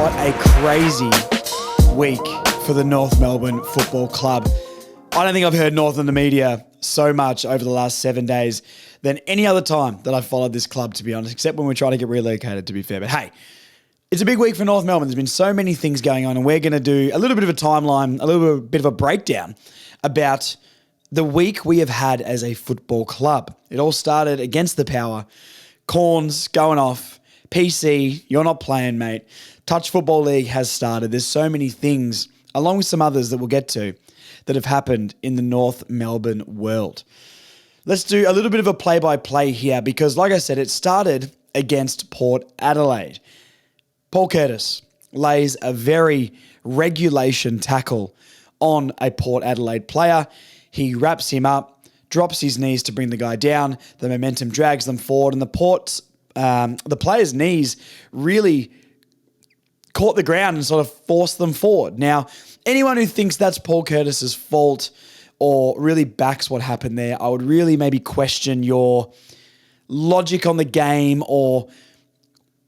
What a crazy week for the North Melbourne Football Club. I don't think I've heard North in the media so much over the last 7 days than any other time that I've followed this club, to be honest, except when we're trying to get relocated, to be fair. But hey, it's a big week for North Melbourne. There's been so many things going on, and we're going to do a little bit of a timeline, a little bit of a breakdown about the week we have had as a football club. It all started against the Power. Cornes going off. PC, you're not playing, mate. Touch Football League has started. There's so many things, along with some others that we'll get to, that have happened in the North Melbourne world. Let's do a little bit of a play-by-play here because, like I said, it started against Port Adelaide. Paul Curtis lays a very regulation tackle on a Port Adelaide player. He wraps him up, drops his knees to bring the guy down. The momentum drags them forward, and the players' knees really caught the ground and sort of forced them forward. Now, anyone who thinks that's Paul Curtis's fault or really backs what happened there, I would really maybe question your logic on the game or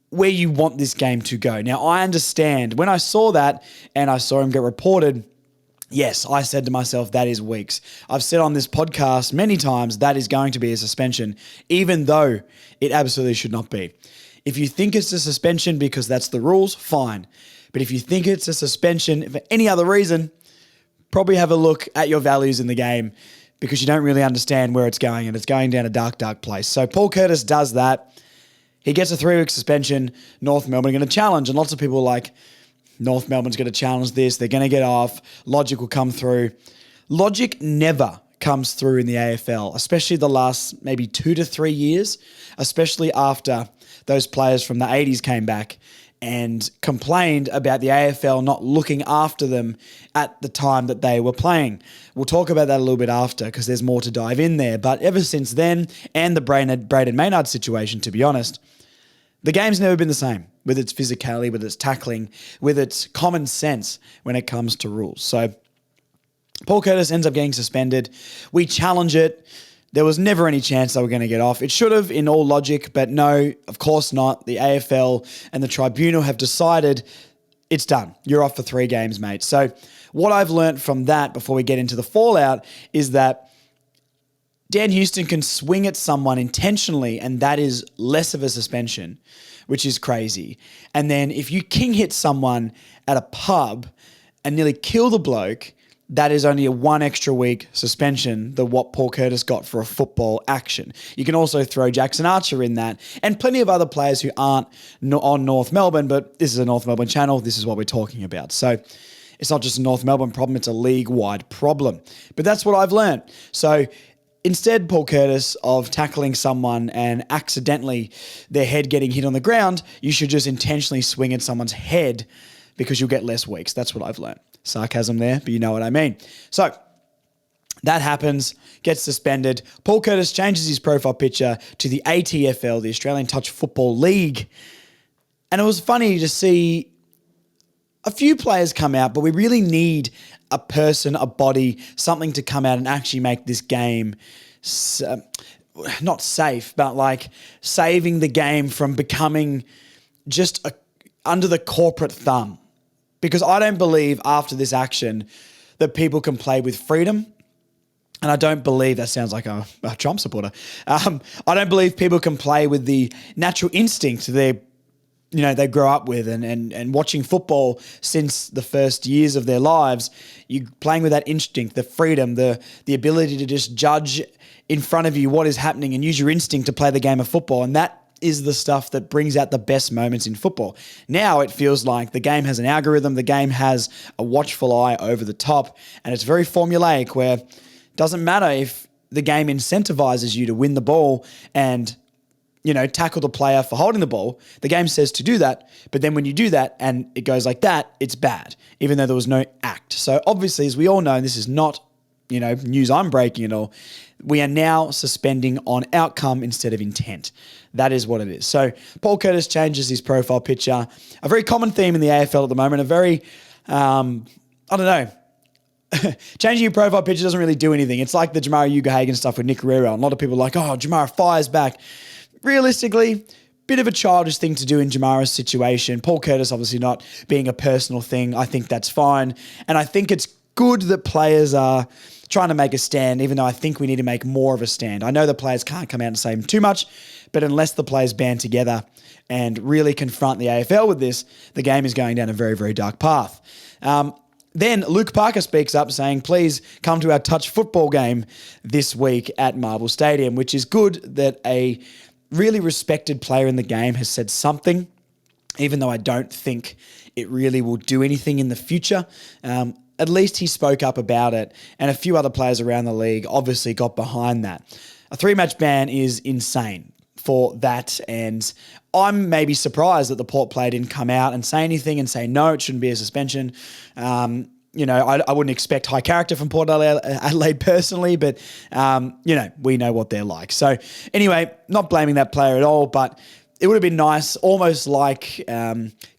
where you want this game to go. Now, I understand. When I saw that and I saw him get reported, yes, I said to myself, that is weeks. I've said on this podcast many times that is going to be a suspension, even though it absolutely should not be. If you think it's a suspension because that's the rules, fine. But if you think it's a suspension for any other reason, probably have a look at your values in the game because you don't really understand where it's going and it's going down a dark, dark place. So Paul Curtis does that. He gets a 3-week suspension. North Melbourne are going to challenge. And lots of people are like, North Melbourne's going to challenge this. They're going to get off. Logic will come through. Logic never comes through in the AFL, especially the last maybe 2 to 3 years, especially after those players from the 80s came back and complained about the AFL not looking after them at the time that they were playing. We'll talk about that a little bit after because there's more to dive in there. But ever since then, and the Braden Maynard situation, to be honest, the game's never been the same with its physicality, with its tackling, with its common sense when it comes to rules. So Paul Curtis ends up getting suspended. We challenge it. There was never any chance they were going to get off. It should have in all logic, but no, of course not. The AFL and the tribunal have decided it's done. You're off for 3 games, mate. So what I've learnt from that before we get into the fallout is that Dan Houston can swing at someone intentionally, and that is less of a suspension, which is crazy. And then if you king hit someone at a pub and nearly kill the bloke, that is only a 1 extra week suspension than what Paul Curtis got for a football action. You can also throw Jackson Archer in that and plenty of other players who aren't on North Melbourne, but this is a North Melbourne channel. This is what we're talking about. So it's not just a North Melbourne problem, it's a league-wide problem. But that's what I've learned. So instead, Paul Curtis, of tackling someone and accidentally their head getting hit on the ground, you should just intentionally swing at someone's head because you'll get less weeks. That's what I've learned. Sarcasm there, but you know what I mean. So that happens, gets suspended. Paul Curtis changes his profile picture to the ATFL, the Australian Touch Football League. And it was funny to see a few players come out, but we really need a person, a body, something to come out and actually make this game not safe, but like saving the game from becoming just under the corporate thumb. Because I don't believe after this action that people can play with freedom. And I don't believe, that sounds like a Trump supporter. I don't believe people can play with the natural instinct they grow up with and watching football since the first years of their lives. You playing with that instinct, the freedom, the ability to just judge in front of you what is happening and use your instinct to play the game of football. And that is the stuff that brings out the best moments in football. Now it feels like the game has an algorithm, the game has a watchful eye over the top, and it's very formulaic where it doesn't matter if the game incentivizes you to win the ball and, tackle the player for holding the ball. The game says to do that, but then when you do that and it goes like that, it's bad, even though there was no act. So obviously, as we all know, this is not, news I'm breaking at all. We are now suspending on outcome instead of intent. That is what it is. So Paul Curtis changes his profile picture. A very common theme in the AFL at the moment. A very, changing your profile picture doesn't really do anything. It's like the Jamara Ugahagan stuff with Nick Carrero. And a lot of people are like, oh, Jamara Fire's back. Realistically, bit of a childish thing to do in Jamara's situation. Paul Curtis obviously not being a personal thing. I think that's fine. And I think it's good that players are trying to make a stand, even though I think we need to make more of a stand. I know the players can't come out and say too much, but unless the players band together and really confront the AFL with this, the game is going down a very, very dark path. Then Luke Parker speaks up saying, please come to our touch football game this week at Marvel Stadium, which is good that a really respected player in the game has said something, even though I don't think it really will do anything in the future. At least he spoke up about it, and a few other players around the league obviously got behind that. A 3-match ban is insane for that, and I'm maybe surprised that the Port player didn't come out and say anything and say, no, it shouldn't be a suspension. I wouldn't expect high character from Port Adelaide personally, but, we know what they're like. So anyway, not blaming that player at all, but it would have been nice, almost like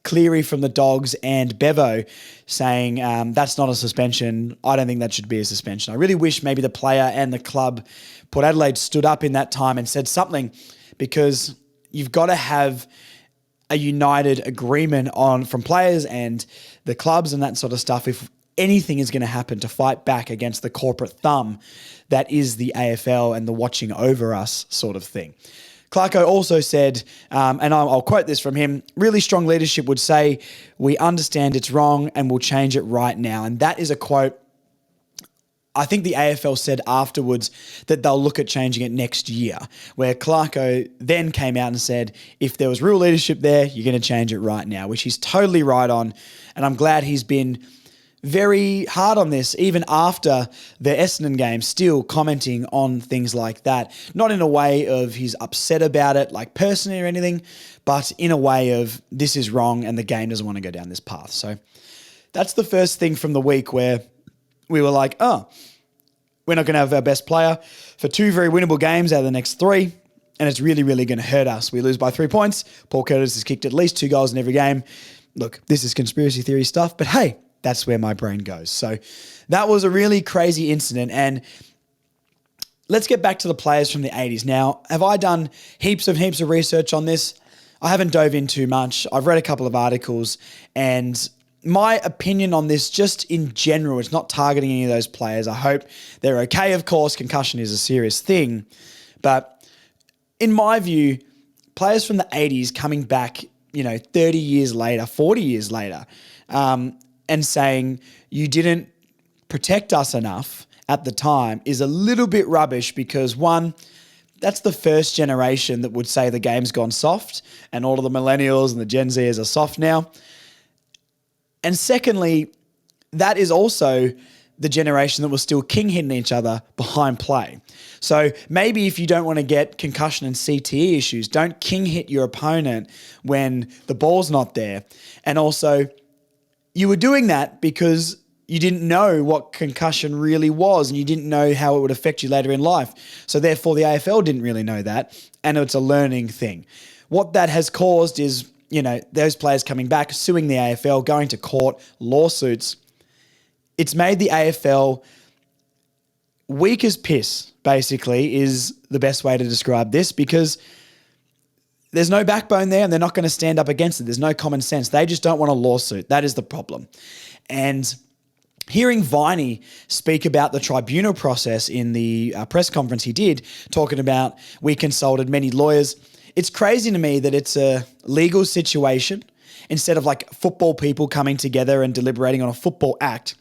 Cleary from the Dogs and Bevo saying that's not a suspension. I don't think that should be a suspension. I really wish maybe the player and the club, Port Adelaide, stood up in that time and said something, because you've got to have a united agreement from players and the clubs and that sort of stuff if anything is going to happen to fight back against the corporate thumb that is the AFL and the watching over us sort of thing. Clarko also said, and I'll quote this from him, really strong leadership would say, we understand it's wrong and we'll change it right now. And that is a quote I think the AFL said afterwards that they'll look at changing it next year, where Clarko then came out and said, if there was real leadership there, you're going to change it right now, which he's totally right on. And I'm glad he's been very hard on this, even after the Essendon game, still commenting on things like that. Not in a way of he's upset about it, like personally or anything, but in a way of this is wrong and the game doesn't want to go down this path. So that's the first thing from the week where we were like, oh, we're not going to have our best player for 2 very winnable games out of the next 3, and it's really, really going to hurt us. We lose by 3 points. Paul Curtis has kicked at least 2 goals in every game. Look, this is conspiracy theory stuff, but hey, that's where my brain goes. So that was a really crazy incident, and let's get back to the players from the 80s. Now, have I done heaps of research on this? I haven't dove in too much. I've read a couple of articles, and my opinion on this, just in general, it's not targeting any of those players. I hope they're okay. Of course, concussion is a serious thing. But in my view, players from the 80s coming back, 30 years later, 40 years later, and saying you didn't protect us enough at the time is a little bit rubbish, because one, that's the first generation that would say the game's gone soft and all of the millennials and the Gen Zers are soft now. And secondly, that is also the generation that was still king-hitting each other behind play. So maybe if you don't want to get concussion and CTE issues, don't king-hit your opponent when the ball's not there. And also, you were doing that because you didn't know what concussion really was and you didn't know how it would affect you later in life. So therefore, the AFL didn't really know that, and it's a learning thing. What that has caused is, those players coming back, suing the AFL, going to court, lawsuits. It's made the AFL weak as piss, basically, is the best way to describe this, because there's no backbone there and they're not going to stand up against it. There's no common sense. They just don't want a lawsuit. That is the problem. And hearing Viney speak about the tribunal process in the press conference he did, talking about we consulted many lawyers, it's crazy to me that it's a legal situation instead of like football people coming together and deliberating on a football act.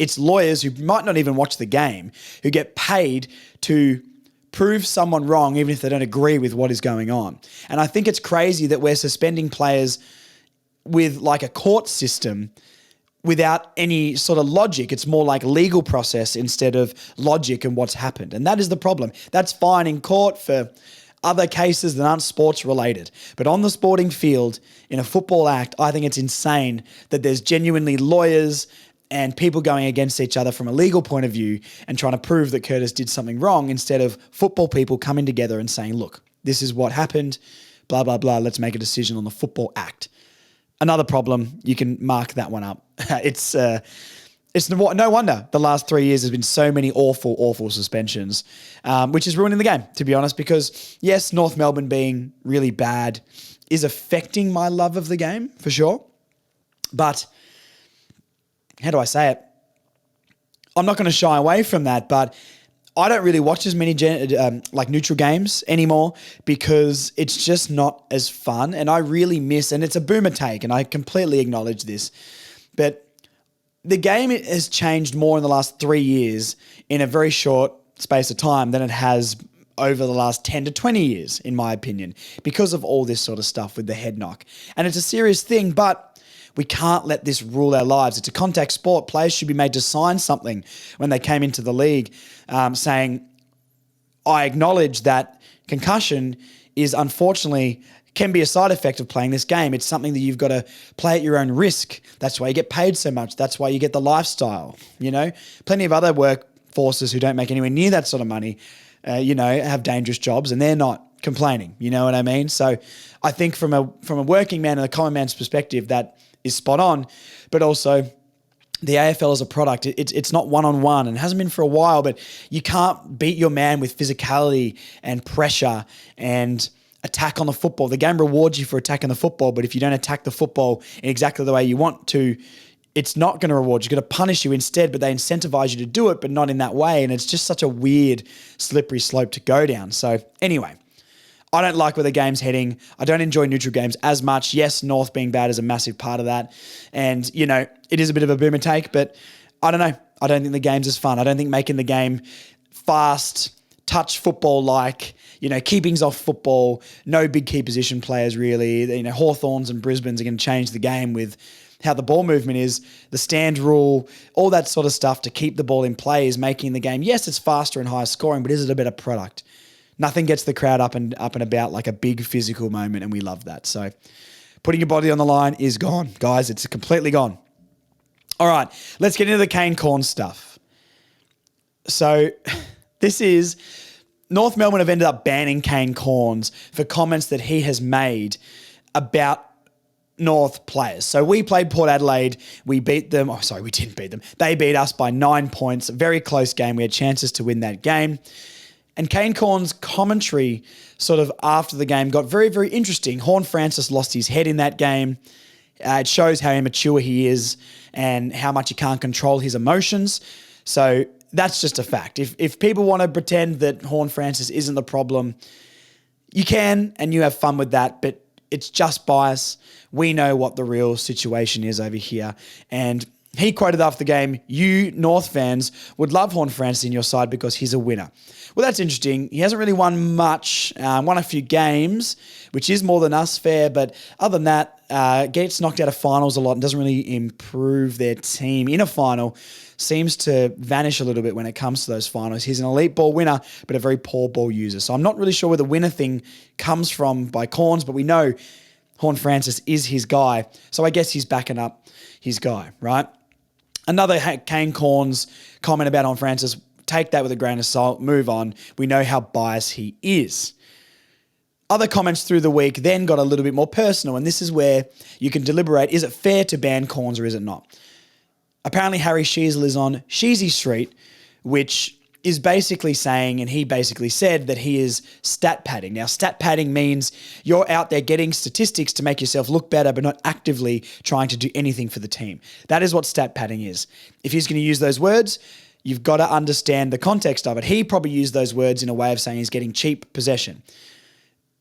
It's lawyers who might not even watch the game, who get paid to prove someone wrong even if they don't agree with what is going on. And I think it's crazy that we're suspending players with like a court system without any sort of logic. It's more like legal process instead of logic and what's happened. And that is the problem. That's fine in court for other cases that aren't sports related. But on the sporting field, in a football act, I think it's insane that there's genuinely lawyers and people going against each other from a legal point of view and trying to prove that Curtis did something wrong, instead of football people coming together and saying, look, this is what happened, blah, blah, blah, let's make a decision on the football act. Another problem, you can mark that one up. It's no wonder the last 3 years has been so many awful suspensions, which is ruining the game, to be honest, because yes, North Melbourne being really bad is affecting my love of the game, for sure. But how do I say it? I'm not going to shy away from that, but I don't really watch as many neutral games anymore because it's just not as fun, and I really miss, and it's a boomer take, and I completely acknowledge this, but the game has changed more in the last 3 years in a very short space of time than it has over the last 10 to 20 years, in my opinion, because of all this sort of stuff with the head knock. And it's a serious thing, but we can't let this rule our lives. It's a contact sport. Players should be made to sign something when they came into the league saying, I acknowledge that concussion is unfortunately can be a side effect of playing this game. It's something that you've got to play at your own risk. That's why you get paid so much. That's why you get the lifestyle. Plenty of other workforces who don't make anywhere near that sort of money, have dangerous jobs and they're not complaining. You know what I mean? So I think from a working man and a common man's perspective, that is spot on. But also, the AFL as a product, it's not one-on-one and hasn't been for a while, but you can't beat your man with physicality and pressure and attack on the football. The game rewards you for attacking the football, but if you don't attack the football in exactly the way you want to, it's not going to reward you. It's going to punish you instead, but they incentivize you to do it, but not in that way. And it's just such a weird, slippery slope to go down. So anyway, I don't like where the game's heading. I don't enjoy neutral games as much. Yes, North being bad is a massive part of that. And, it is a bit of a boomer take, but I don't know. I don't think the game's as fun. I don't think making the game fast, touch football-like, keepings off football, no big key position players really. Hawthorns and Brisbane's are going to change the game with how the ball movement is, the stand rule, all that sort of stuff to keep the ball in play is making the game. Yes, it's faster and higher scoring, but is it a better product? Nothing gets the crowd up and about like a big physical moment, and we love that. So putting your body on the line is gone, guys. It's completely gone. All right, let's get into the Kane Cornes stuff. So this is North Melbourne have ended up banning Kane Cornes for comments that he has made about North players. So we played Port Adelaide. We beat them. Oh, sorry, we didn't beat them. They beat us by 9 points. A very close game. We had chances to win that game. And Kane Cornes' commentary sort of after the game got very, very interesting. Horne-Francis lost his head in that game. It shows how immature he is and how much he can't control his emotions. So that's just a fact. If people want to pretend that Horne-Francis isn't the problem, you can and you have fun with that, but it's just bias. We know what the real situation is over here. And he quoted after the game, you North fans would love Horne-Francis in your side because he's a winner. Well, that's interesting. He hasn't really won much, won a few games, which is more than us, fair. But other than that, gets knocked out of finals a lot and doesn't really improve their team in a final. Seems to vanish a little bit when it comes to those finals. He's an elite ball winner, but a very poor ball user. So I'm not really sure where the winner thing comes from by Cornes, but we know Horne-Francis is his guy. So I guess he's backing up his guy, right? Another Kane Cornes comment about Horne-Francis, take that with a grain of salt, move on. We know how biased he is. Other comments through the week then got a little bit more personal, and this is where you can deliberate, is it fair to ban Cornes or is it not? Apparently Harry Sheasel is on Sheezy Street, which is basically saying, and he basically said that he is stat padding. Now, stat padding means you're out there getting statistics to make yourself look better, but not actively trying to do anything for the team. That is what stat padding is. If he's going to use those words, you've got to understand the context of it. He probably used those words in a way of saying he's getting cheap possession.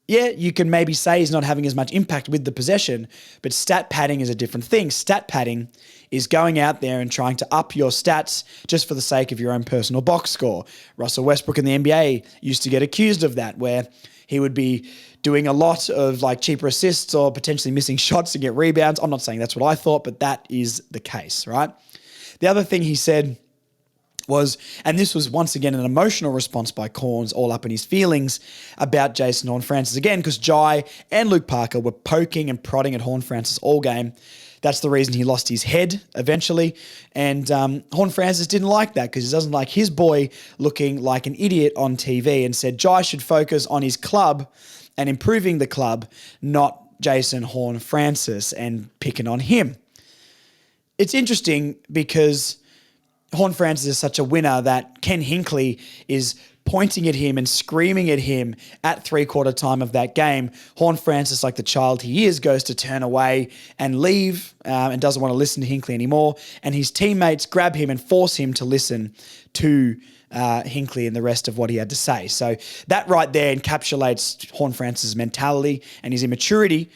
Yeah, you can maybe say he's not having as much impact with the possession, but stat padding is a different thing. Stat padding is going out there and trying to up your stats just for the sake of your own personal box score. Russell Westbrook in the NBA used to get accused of that, where he would be doing a lot of like cheaper assists or potentially missing shots to get rebounds. I'm not saying that's what I thought, but that is the case, right? The other thing he said was, and this was once again an emotional response by Cornes, all up in his feelings about Jason Horne-Francis again, because Jai and Luke Parker were poking and prodding at Horne-Francis all game. That's the reason he lost his head eventually. And Horne-Francis didn't like that because he doesn't like his boy looking like an idiot on TV, and said Jai should focus on his club and improving the club, not Jason Horne-Francis and picking on him. It's interesting because Horne-Francis is such a winner that Ken Hinkley is pointing at him and screaming at him at three-quarter time of that game. Horne-Francis, like the child he is, goes to turn away and leave and doesn't want to listen to Hinkley anymore. And his teammates grab him and force him to listen to Hinkley and the rest of what he had to say. So that right there encapsulates Horne-Francis' mentality and his immaturity.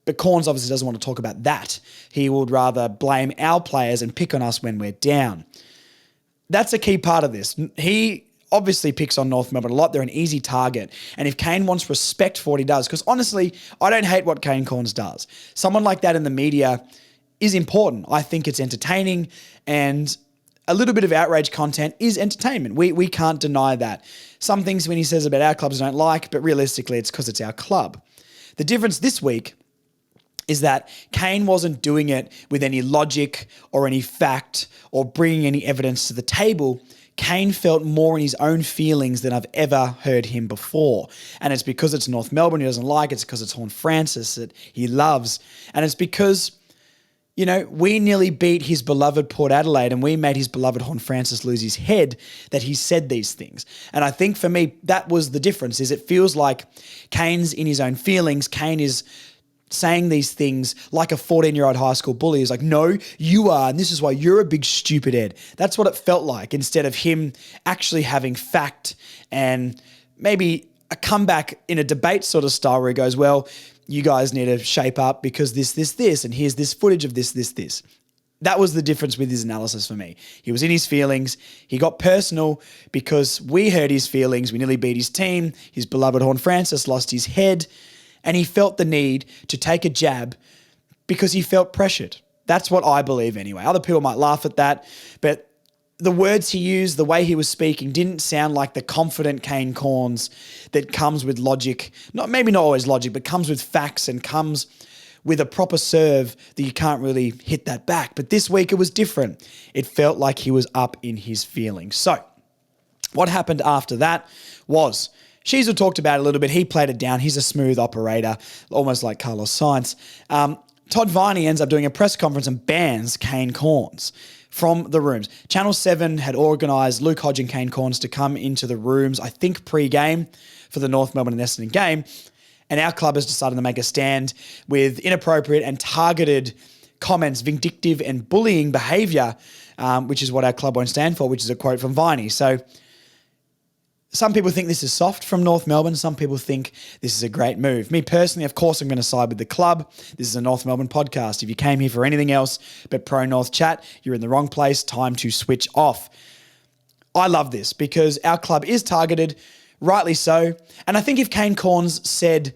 But Cornes obviously doesn't want to talk about that. He would rather blame our players and pick on us when we're down. That's a key part of this. He obviously picks on North Melbourne a lot. They're an easy target. And if Kane wants respect for what he does, because honestly, I don't hate what Kane Cornes does. Someone like that in the media is important. I think it's entertaining, and a little bit of outrage content is entertainment. We can't deny that. Some things when he says about our clubs I don't like, but realistically it's because it's our club. The difference this week is that Kane wasn't doing it with any logic or any fact or bringing any evidence to the table. Kane felt more in his own feelings than I've ever heard him before. And it's because it's North Melbourne he doesn't like. It's because it's Horne-Francis that he loves. And it's because, you know, we nearly beat his beloved Port Adelaide and we made his beloved Horne-Francis lose his head that he said these things. And I think for me, that was the difference, is it feels like Kane's in his own feelings. Kane is saying these things like a 14-year-old high school bully. He's like, no, you are, and this is why you're a big stupid head. That's what it felt like, instead of him actually having fact and maybe a comeback in a debate sort of style where he goes, well, you guys need to shape up because this, and here's this footage of this. That was the difference with his analysis for me. He was in his feelings. He got personal because we hurt his feelings. We nearly beat his team. His beloved Horne-Francis lost his head. And he felt the need to take a jab because he felt pressured. That's what I believe anyway. Other people might laugh at that, but the words he used, the way he was speaking, didn't sound like the confident Kane Cornes that comes with logic. Maybe not always logic, but comes with facts and comes with a proper serve that you can't really hit that back. But this week it was different. It felt like he was up in his feelings. So what happened after that was, Sheezel talked about it a little bit. He played it down. He's a smooth operator, almost like Carlos Sainz. Todd Viney ends up doing a press conference and bans Kane Cornes from the rooms. Channel 7 had organised Luke Hodge and Kane Cornes to come into the rooms, I think pre-game, for the North Melbourne and Essendon game. And our club has decided to make a stand with inappropriate and targeted comments, vindictive and bullying behaviour, which is what our club won't stand for, which is a quote from Viney. So some people think this is soft from North Melbourne. Some people think this is a great move. Me personally, of course, I'm going to side with the club. This is a North Melbourne podcast. If you came here for anything else but pro-North chat, you're in the wrong place. Time to switch off. I love this because our club is targeted, rightly so. And I think if Kane Cornes said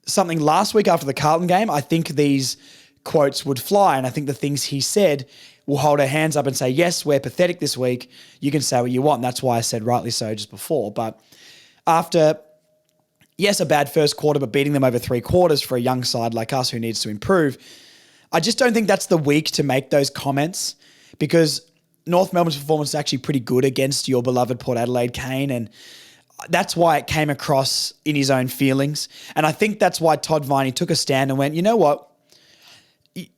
something last week after the Carlton game, I think these quotes would fly. And I think the things he said will hold our hands up and say, yes, we're pathetic this week. You can say what you want. And that's why I said rightly so just before. But after, yes, a bad first quarter, but beating them over three quarters for a young side like us who needs to improve, I just don't think that's the week to make those comments, because North Melbourne's performance is actually pretty good against your beloved Port Adelaide, Kane, and that's why it came across in his own feelings. And I think that's why Todd Viney took a stand and went, you know what?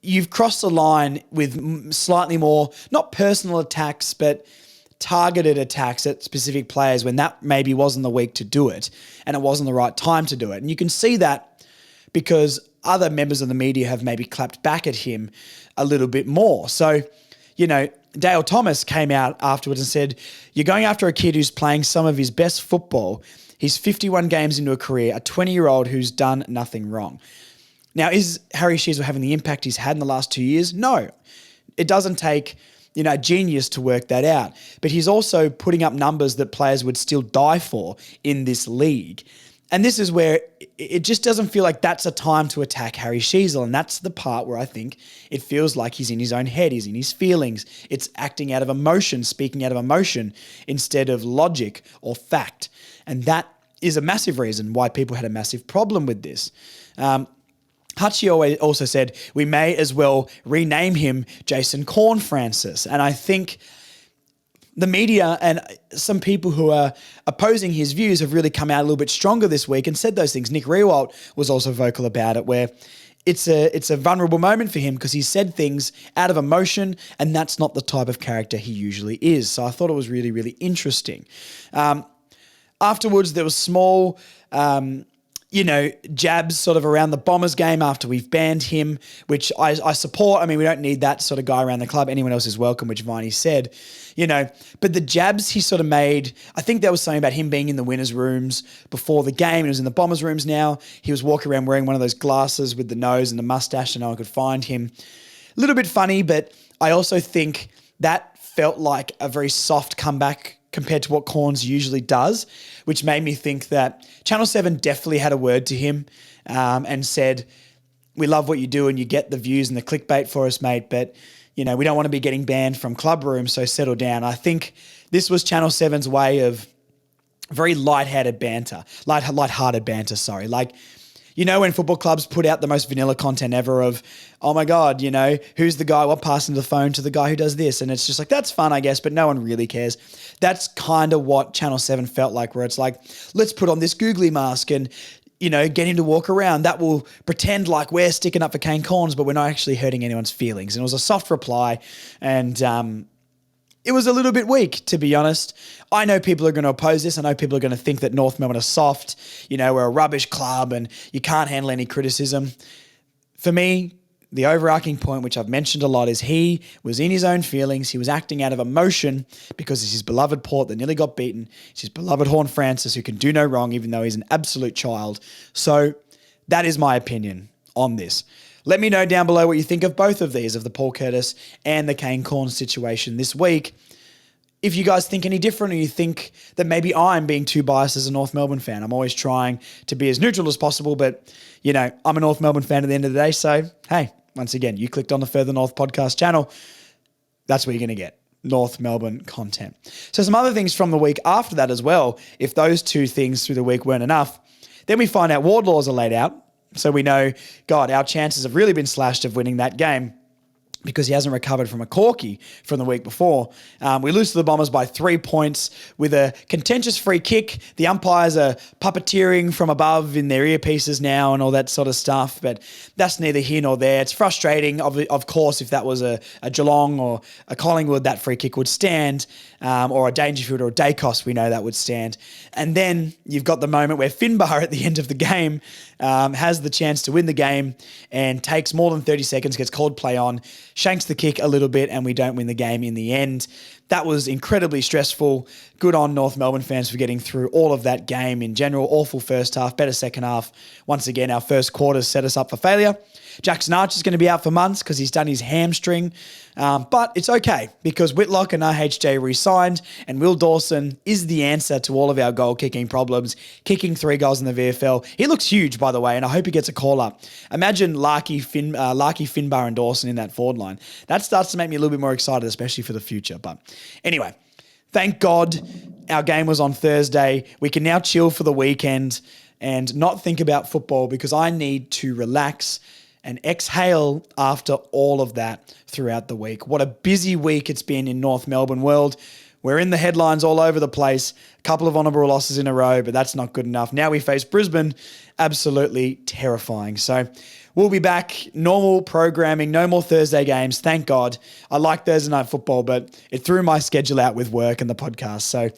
You've crossed the line with slightly more, not personal attacks, but targeted attacks at specific players when that maybe wasn't the week to do it and it wasn't the right time to do it. And you can see that because other members of the media have maybe clapped back at him a little bit more. So, you know, Dale Thomas came out afterwards and said, you're going after a kid who's playing some of his best football. He's 51 games into a career, a 20-year-old who's done nothing wrong. Now, is Harry Sheezel having the impact he's had in the last 2 years? No. It doesn't take, a genius to work that out. But he's also putting up numbers that players would still die for in this league. And this is where it just doesn't feel like that's a time to attack Harry Sheezel. And that's the part where I think it feels like he's in his own head. He's in his feelings. It's acting out of emotion, speaking out of emotion instead of logic or fact. And that is a massive reason why people had a massive problem with this. Hutchie also said, we may as well rename him Jason Horne-Francis. And I think the media and some people who are opposing his views have really come out a little bit stronger this week and said those things. Nick Riewoldt was also vocal about it, where it's a vulnerable moment for him because he said things out of emotion, and that's not the type of character he usually is. So I thought it was really, really interesting. Afterwards, there was small, jabs sort of around the Bombers game after we've banned him, which I support. I mean, we don't need that sort of guy around the club. Anyone else is welcome, which Viney said, But the jabs he sort of made, I think there was something about him being in the winners' rooms before the game. He was in the Bombers' rooms now. He was walking around wearing one of those glasses with the nose and the mustache, and no one could find him. A little bit funny, but I also think that felt like a very soft comeback compared to what Cornes usually does, which made me think that Channel 7 definitely had a word to him and said, we love what you do and you get the views and the clickbait for us, mate, but, we don't want to be getting banned from club rooms, so settle down. I think this was Channel 7's way of very lighthearted banter, lighthearted banter, sorry. Like, when football clubs put out the most vanilla content ever of, oh my God, who's the guy, what passing the phone to the guy who does this? And it's just like, that's fun, I guess, but no one really cares. That's kind of what Channel 7 felt like, where it's like, let's put on this googly mask and, get him to walk around. That will pretend like we're sticking up for Kane Cornes, but we're not actually hurting anyone's feelings. And it was a soft reply, and it was a little bit weak, to be honest. I know people are going to oppose this. I know people are going to think that North Melbourne are soft, we're a rubbish club and you can't handle any criticism. For me, the overarching point, which I've mentioned a lot, is he was in his own feelings. He was acting out of emotion because it's his beloved Port that nearly got beaten. It's his beloved Horn Francis, who can do no wrong, even though he's an absolute child. So that is my opinion on this. Let me know down below what you think of both of these, of the Paul Curtis and the Kane Cornes situation this week. If you guys think any different, or you think that maybe I'm being too biased as a North Melbourne fan. I'm always trying to be as neutral as possible, but, I'm a North Melbourne fan at the end of the day. So, hey, once again, you clicked on the Further North podcast channel. That's what you're going to get, North Melbourne content. So some other things from the week after that as well. If those two things through the week weren't enough, then we find out ward laws are laid out. So we know, God, our chances have really been slashed of winning that game, because he hasn't recovered from a corky from the week before. We lose to the Bombers by 3 points with a contentious free kick. The umpires are puppeteering from above in their earpieces now and all that sort of stuff, but that's neither here nor there. It's frustrating. Of course, if that was a Geelong or a Collingwood, that free kick would stand, or a Dangerfield or a Dacos, we know that would stand. And then you've got the moment where Finbar at the end of the game has the chance to win the game and takes more than 30 seconds, gets called play on, shanks the kick a little bit, and we don't win the game in the end. That was incredibly stressful. Good on North Melbourne fans for getting through all of that game in general. Awful first half, better second half. Once again, our first quarter set us up for failure. Jackson Archer's going to be out for months because he's done his hamstring. But it's okay because Whitlock and RHJ re-signed, and Will Dawson is the answer to all of our goal-kicking problems, kicking 3 goals in the VFL. He looks huge, by the way, and I hope he gets a call-up. Imagine Larky, Finbar and Dawson in that forward line. That starts to make me a little bit more excited, especially for the future. But anyway, thank God our game was on Thursday. We can now chill for the weekend and not think about football, because I need to relax and exhale after all of that throughout the week. What a busy week it's been in North Melbourne world. We're in the headlines all over the place. A couple of honourable losses in a row, but that's not good enough. Now we face Brisbane. Absolutely terrifying. So we'll be back. Normal programming. No more Thursday games. Thank God. I like Thursday night football, but it threw my schedule out with work and the podcast. So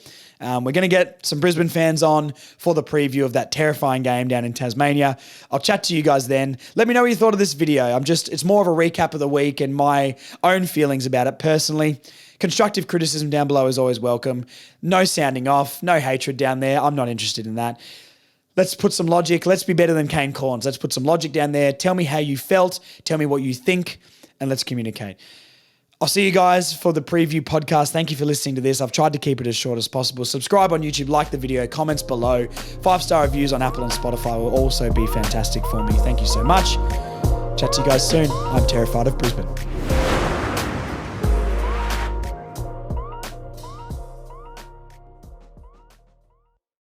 we're going to get some Brisbane fans on for the preview of that terrifying game down in Tasmania. I'll chat to you guys then. Let me know what you thought of this video. It's more of a recap of the week and my own feelings about it personally. Constructive criticism down below is always welcome. No sounding off, no hatred down there. I'm not interested in that. Let's put some logic. Let's be better than Kane Cornes. Let's put some logic down there. Tell me how you felt. Tell me what you think, and let's communicate. I'll see you guys for the preview podcast. Thank you for listening to this. I've tried to keep it as short as possible. Subscribe on YouTube, like the video, comments below. 5-star reviews on Apple and Spotify will also be fantastic for me. Thank you so much. Chat to you guys soon. I'm terrified of Brisbane.